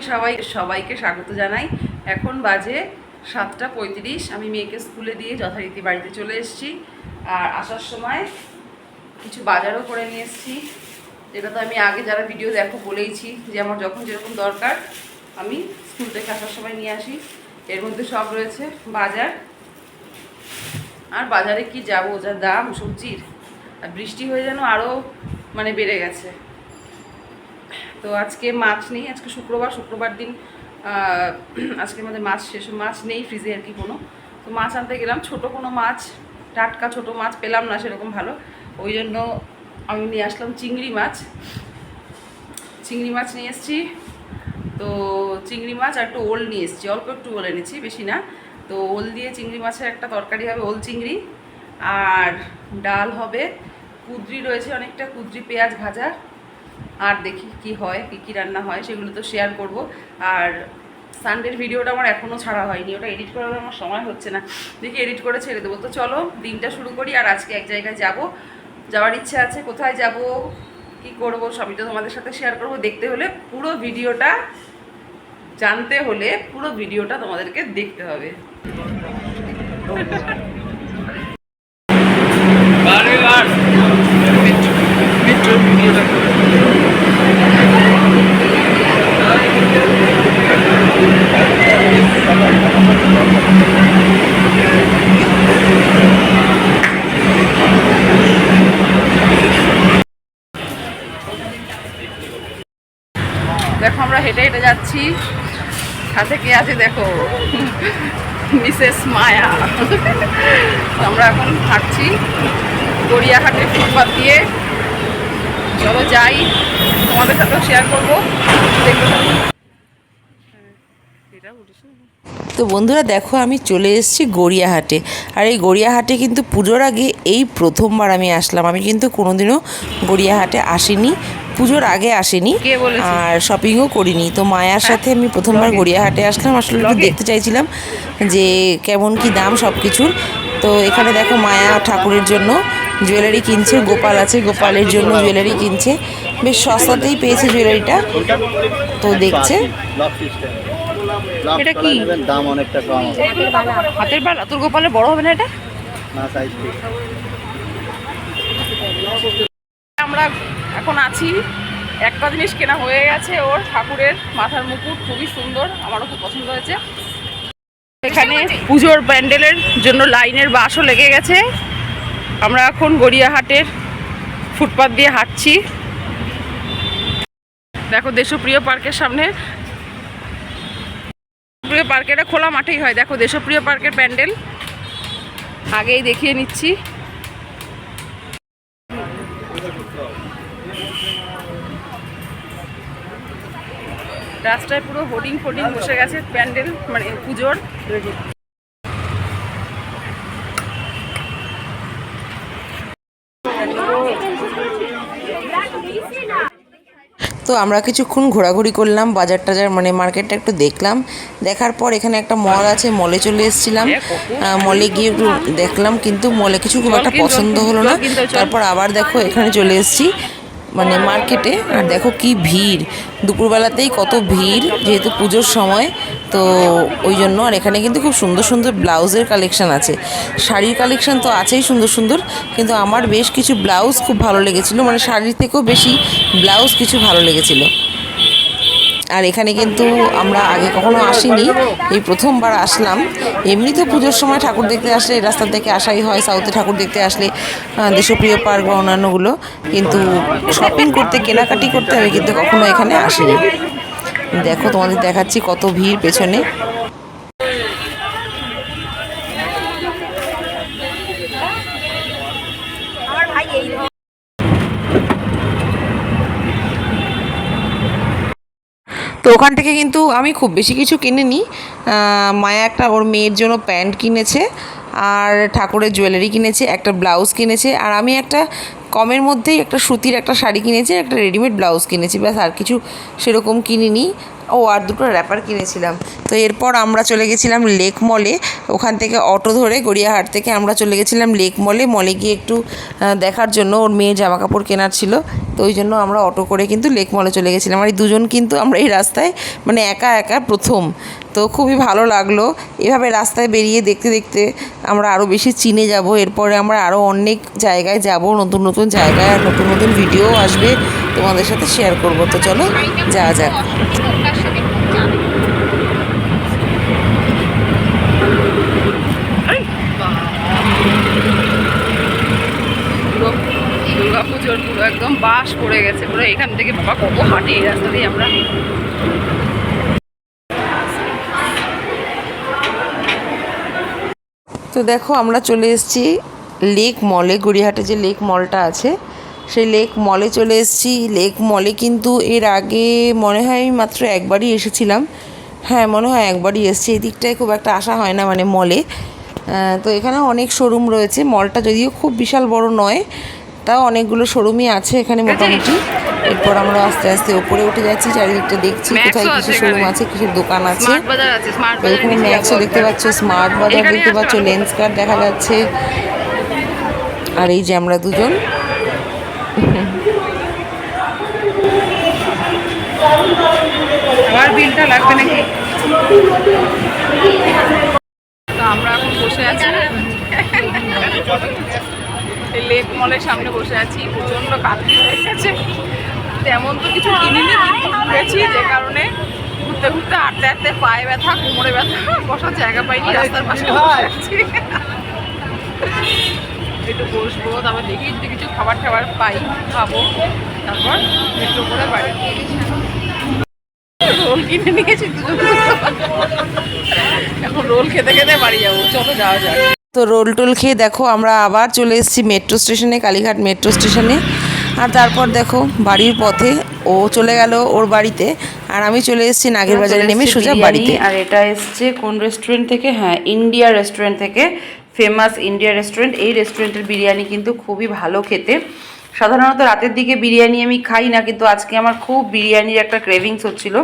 সবাইকে স্বাগত জানাই। এখন বাজে 7:35। আমি মেয়েকে স্কুলে দিয়ে যথারীতি বাড়িতে চলে এসেছি। আর আসার সময় কিছু বাজারও করে নিয়ে এসেছি, যেটা তো আমি আগে যারা ভিডিও দেখো বলেইছি যে আমার যখন যেরকম দরকার আমি স্কুল থেকে আসার সময় নিয়ে আসি। এর মধ্যে সব রয়েছে বাজার। আর বাজারে কি যাবো, যা দাম সবজির, আর বৃষ্টি হয়ে যেন আরও বেড়ে গেছে। তো আজকে মাছ নেই, আজকে শুক্রবার দিন আজকে আমাদের মাছ শেষ, মাছ নেই ফ্রিজে আর কি কোনো। তো মাছ আনতে গেলাম, ছোট কোনো মাছ, টাটকা ছোট মাছ পেলাম না সেরকম ভালো, ওই জন্য আমি নিয়ে আসলাম চিংড়ি মাছ নিয়ে এসেছি। তো চিংড়ি মাছ আর একটু ওল নিয়ে এসেছি, অল্প একটু ওল এনেছি, বেশি না। তো ওল দিয়ে চিংড়ি মাছের একটা তরকারি হবে, ওল চিংড়ি। আর ডাল হবে, কুঁদরি রয়েছে অনেকটা, কুঁদরি পেঁয়াজ ভাজা। আর দেখি কি হয়, কি রান্না হয় সেগুলো তো শেয়ার করব। আর সানডের ভিডিওটা আমার এখনও ছাড়া হয়নি, ওটা এডিট করার আমার সময় হচ্ছে না, দেখি এডিট করে ছেড়ে দেবো। তো চলো দিনটা শুরু করি। আর আজকে এক জায়গায় যাওয়ার ইচ্ছা আছে, কোথায় যাব কি করব সবই তো তোমাদের সাথে শেয়ার করব। দেখতে হলে পুরো ভিডিওটা, জানতে হলে পুরো ভিডিওটা তোমাদেরকে দেখতে হবে। দেখো আমরা হেঁটে হেঁটে যাচ্ছি, সাথে কে আছে দেখো, মিসেস মায়া। আমরা এখন হাঁটছি গড়িয়াহাটের ফুটপাথ দিয়ে। চলো যাই, তোমাদের সাথেও শেয়ার করবো। তো বন্ধুরা দেখো, আমি চলে এসেছি গড়িয়াহাটে। আর এই গড়িয়াহাটে কিন্তু পুজোর আগে এই প্রথমবার আমি আসলাম। আমি কিন্তু কোনোদিনও গড়িয়াহাটে আসিনি, পুজোর আগে আসিনি, আর শপিংও করিনি। তো মায়ার সাথে আমি প্রথমবার গড়িয়াহাটে আসলাম। আসলে একটু দেখতে চাইছিলাম যে কেমন কি দাম সব কিছুর। তো এখানে দেখো মায়া ঠাকুরের জন্য জুয়েলারি কিনছে, গোপাল আছে, গোপালের জন্য জুয়েলারি কিনছে। বেশ সস্তাতেই পেয়েছে জুয়েলারিটা, তো দেখছে। এটা কি দাম অনেকটা কম হবে। হাতের বালা, তোর গোপালের বড় হবে না এটা? না, সাইজ ঠিক। আমরা এখন আছি, একটা জিনিস কেনা হয়ে গেছে ওর, ঠাকুরের মাথার মুকুট, খুবই সুন্দর, আমারও খুব পছন্দ হয়েছে। এখানে পুজোর প্যান্ডেলের জন্য লাইনের বাসও লেগে গেছে। আমরা এখন গড়িয়াহাটের ফুটপাথ দিয়ে হাঁটছি। দেখো দেশপ্রিয় পার্কের সামনে, দেশপ্রিয় পার্কে, এটা খোলা মাঠেই হয়। দেখো দেশপ্রিয় পার্কের প্যান্ডেল আগেই দেখিয়ে নিচ্ছি। রাস্তায় পুরো হোর্ডিং বসে গেছে প্যান্ডেল, পুজোর। তো আমরা কিছুক্ষণ ঘোরাঘুরি করলাম, বাজার টাজার মার্কেটটা একটু দেখলাম। দেখার পর এখানে একটা মল আছে, মলে চলে এসেছিলাম। মলে গিয়ে একটু দেখলাম, কিন্তু মলে কিছু খুব একটা পছন্দ হলো না। তারপর আবার দেখো এখানে চলে এসেছি মার্কেটে। আর দেখো কি ভিড়, দুপুরবেলাতেই কত ভিড়, যেহেতু পুজোর সময়, তো ওই জন্য। আর এখানে কিন্তু খুব সুন্দর সুন্দর ব্লাউজের কালেকশান আছে, শাড়ির কালেকশান তো আছেই সুন্দর সুন্দর, কিন্তু আমার বেশ কিছু ব্লাউজ খুব ভালো লেগেছিলো, শাড়ির থেকেও বেশি ব্লাউজ কিছু ভালো লেগেছিলো। আর এখানে কিন্তু আমরা আগে কখনো আসিনি, এই প্রথমবার আসলাম। এমনি তো পুজোর সময় ঠাকুর দেখতে আসলে এই রাস্তা থেকে আসাই হয়, সাউথে ঠাকুর দেখতে আসলে দেশপ্রিয় পার্ক বা অন্যান্যগুলো, কিন্তু শপিং করতে, কেনাকাটি করতে আমি কিন্তু কখনো এখানে আসিনি। দেখো তোমাদের দেখাচ্ছি কত ভিড় পেছনে। তো ওখান থেকে কিন্তু আমি খুব বেশি কিছু কিনিনি। মায়া একটা ওর মেয়ের জন্য প্যান্ট কিনেছে, আর ঠাকুরের জুয়েলারি কিনেছে, একটা ব্লাউজ কিনেছে, আর আমি একটা কমের মধ্যেই একটা সুতির একটা শাড়ি কিনেছি, একটা রেডিমেড ব্লাউজ কিনেছি, ব্যাস আর কিছু সেরকম কিনিনি। ও আর দুটো র্যাপার কিনেছিলাম। তো এরপর আমরা চলে গেছিলাম লেক মলে। ওখান থেকে অটো ধরে গড়িয়াহাট থেকে আমরা চলে গেছিলাম লেক মলে। মলে গিয়ে একটু দেখার জন্য, ওর মেয়ে জামা কাপড় কেনার ছিল, তো ওই জন্য আমরা অটো করে কিন্তু লেক মলে চলে গেছিলাম। আর এই দুজন কিন্তু আমরা এই রাস্তায় মানে একা একা প্রথম, তো খুবই ভালো লাগলো। এভাবে রাস্তায় বেরিয়ে দেখতে দেখতে আমরা আরও বেশি চিনে যাব। এরপরে আমরা আরও অনেক জায়গায় যাব, নতুন নতুন জায়গায়, আর নতুন নতুন ভিডিও আসবে, তোমাদের সাথে শেয়ার করব। তো চলো যাওয়া যাক। দুর্গা পুজোর পুরো একদম বাস পড়ে গেছে পুরো। এখান থেকে বাবা কত হাঁটি এই রাস্তা দিয়ে আমরা। তো দেখো আমরা চলে এসেছি লেক মলে। গড়িয়াহাটে যে লেক মলটা আছে সেই লেক মলে চলে এসেছি। লেক মলে কিন্তু এর আগে মনে হয় আমি মাত্র একবারই এসেছিলাম। হ্যাঁ, মনে হয় একবারই এসেছি। এই দিকটায় খুব একটা আসা হয় না মানে মলে। তো এখানে অনেক শোরুম রয়েছে। মলটা যদিও খুব বিশাল বড় নয়, তাও অনেকগুলো শোরুমই আছে এখানে মোটামুটি। এরপর আমরা আস্তে আস্তে ওপরে উঠে যাচ্ছি, চারিদিকটা দেখছি কোথায় কিসের শোরুম আছে, কিসের দোকান আছে। স্মার্ট বাজার আছে, স্মার্ট তো বাজার এখানে ম্যাক্সও দেখতে পাচ্ছ, স্মার্ট বাজার দেখতে পাচ্ছ, লেন্স কার্ড দেখা যাচ্ছে। আর এই যে আমরা দুজন আমার বিলটা লাগবে নাকি? তো আমরা এখন বসে আছি লেক মলের সামনে বসে আছি। প্রচন্ড কাঁদতে হয়ে গেছে। তেমন তো কিছু কিনিনি, কিন্তু ঘুরেছি, যে কারণে ঘুরতে ঘুরতে হাঁটতে হাঁটতে পায়ে ব্যথা, কোমরে ব্যথা, বসার জায়গা পাইনি, রাস্তার পাশে বসে আছি। একটু বসবো, তারপর দেখি যদি কিছু খাবার টাবার পাই খাবো, তারপর মেট্রো করে বাড়ি। রোল কিনে নিয়েছি দুজন, এখন রোল খেতে খেতে বাড়ি যাবো। চলো যাওয়া যাক। তো রোল টোল খেয়ে দেখো আমরা আবার চলে এসেছি মেট্রো স্টেশনে, কালীঘাট মেট্রো স্টেশনে। আর তারপর দেখো বাড়ির পথে ও চলে গেল ওর বাড়িতে, আর আমি চলে এসেছি নাগের বাজারে নেমে সোজা বাড়িতে। আর এটা এসছে কোন রেস্টুরেন্ট থেকে? হ্যাঁ, ইন্ডিয়া রেস্টুরেন্ট থেকে, ফেমাস ইন্ডিয়া রেস্টুরেন্ট। এই রেস্টুরেন্টের বিরিয়ানি কিন্তু খুবই ভালো খেতে। সাধারণত রাতের দিকে বিরিয়ানি আমি খাই না, কিন্তু আজকে আমার খুব বিরিয়ানির একটা ক্রেভিংস হচ্ছিল।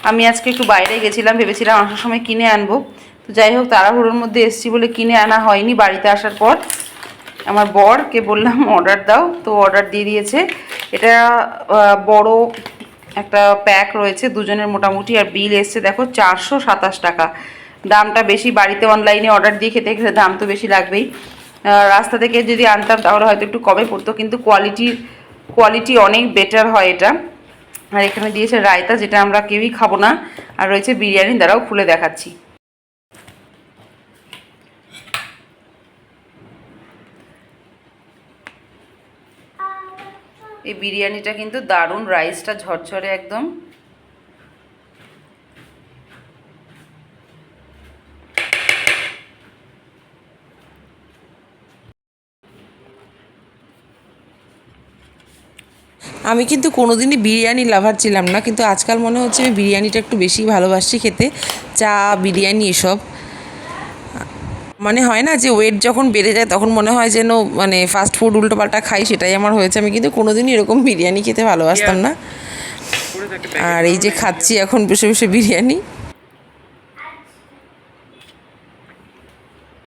আমি আজকে একটু বাইরে গেছিলাম, ভেবেছিলাম আসার সময় কিনে আনবো। তো যাই হোক, তাড়াহুড়োর মধ্যে এসছি বলে কিনে আনা হয়নি। বাড়িতে আসার পর আমার বরকে বললাম অর্ডার দাও, তো অর্ডার দিয়ে দিয়েছে। এটা বড় একটা প্যাক রয়েছে দুজনের মোটামুটি। আর বিল এসছে দেখো 427 টাকা। দামটা বেশি। বাড়িতে অনলাইনে অর্ডার দিয়ে খেতে খেতে দাম তো বেশি লাগবেই। রাস্তা থেকে যদি আনতাম তাহলে হয়তো একটু কমে পড়তো, কিন্তু কোয়ালিটি অনেক বেটার হয় এটা। আর এখানে দিয়েছে রায়তা, যেটা আমরা কেউই খাবো না। আর রয়েছে বিরিয়ানি, দ্বারাও খুলে দেখাচ্ছি। এই বিরিয়ানিটা কিন্তু দারুণ, রাইসটা ঝরঝরে একদম। আমি কিন্তু কোনোদিনই বিরিয়ানি লাভার ছিলাম না, কিন্তু আজকাল মনে হচ্ছে আমি বিরিয়ানিটা একটু বেশি ভালোবাসি খেতে। চা, বিরিয়ানি এসব মানে হয় না যে ওয়েট যখন বেড়ে যায় তখন মনে হয় যেন মানে ফাস্ট ফুড উল্টোপাল্টা খাই, সেটাই আমার হয়েছে। আমি কিন্তু কোনোদিনই এরকম বিরিয়ানি খেতে ভালোবাসতাম না। আর এই যে খাচ্ছি এখন বসে বসে বিরিয়ানি।